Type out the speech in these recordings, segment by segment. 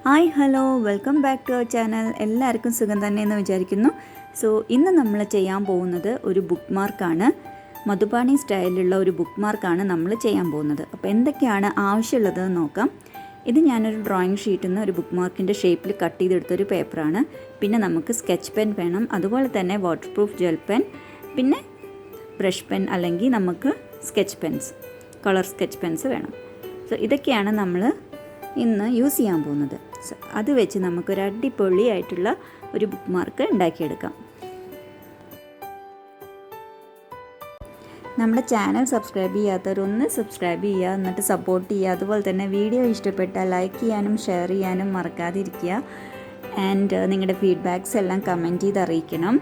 Hi hello welcome back to our channel. എല്ലാവർക്കും സുഖം തന്നെയെന്ന് വിചാരിക്കുന്നു. സോ ഇന്ന് നമ്മൾ ചെയ്യാൻ പോകുന്നത് ഒരു ബുക്ക് മാർക്കാണ്. മധുബാണി സ്റ്റൈലിലുള്ള ഒരു ബുക്ക് മാർക്കാണ് നമ്മൾ ചെയ്യാൻ പോകുന്നത്. അപ്പോൾ എന്തൊക്കെയാണ് ആവശ്യമുള്ളതെന്ന് നോക്കാം. ഇത് ഞാനൊരു ഡ്രോയിങ് ഷീറ്റിൽ നിന്ന് ഒരു ബുക്ക് മാർക്കിൻ്റെ ഷേപ്പിൽ കട്ട് ചെയ്തെടുത്തൊരു പേപ്പറാണ്. പിന്നെ നമുക്ക് സ്കെച്ച് പെൻ വേണം, അതുപോലെ തന്നെ വാട്ടർ പ്രൂഫ് ജെൽ പെൻ, പിന്നെ ബ്രഷ് പെൻ അല്ലെങ്കിൽ നമുക്ക് sketch pens, colour sketch pens വേണം. സോ ഇതൊക്കെയാണ് നമ്മൾ ഇന്ന് യൂസ് ചെയ്യാൻ പോകുന്നത്. അത് വെച്ച് നമുക്കൊരു അടിപൊളിയായിട്ടുള്ള ഒരു ബുക്ക് മാർക്ക് ഉണ്ടാക്കിയെടുക്കാം. നമ്മുടെ ചാനൽ സബ്സ്ക്രൈബ് ചെയ്യാത്തവരൊന്ന് സബ്സ്ക്രൈബ് ചെയ്യുക, എന്നിട്ട് സപ്പോർട്ട് ചെയ്യുക. അതുപോലെ തന്നെ വീഡിയോ ഇഷ്ടപ്പെട്ടാൽ ലൈക്ക് ചെയ്യാനും ഷെയർ ചെയ്യാനും മറക്കാതിരിക്കുക. ആൻഡ് നിങ്ങളുടെ ഫീഡ്ബാക്ക്സ് എല്ലാം കമൻറ്റ് ചെയ്ത് അറിയിക്കണം.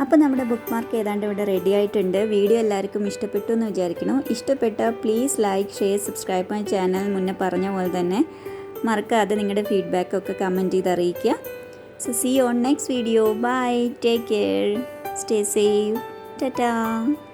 അപ്പോൾ നമ്മുടെ ബുക്ക് മാർക്ക് ഏതാണ്ട് ഇവിടെ റെഡി ആയിട്ടുണ്ട്. വീഡിയോ എല്ലാവർക്കും ഇഷ്ടപ്പെട്ടു എന്ന് വിചാരിക്കുന്നു. ഇഷ്ടപ്പെട്ടാൽ please like, share, subscribe my channel. മുന്നേ പറഞ്ഞ പോലെ തന്നെ മറക്കാതെ നിങ്ങളുടെ ഫീഡ്ബാക്കൊക്കെ കമൻറ്റ് ചെയ്ത് അറിയിക്കുക. So see you on next video. Bye. Take care. Stay safe. Ta-ta.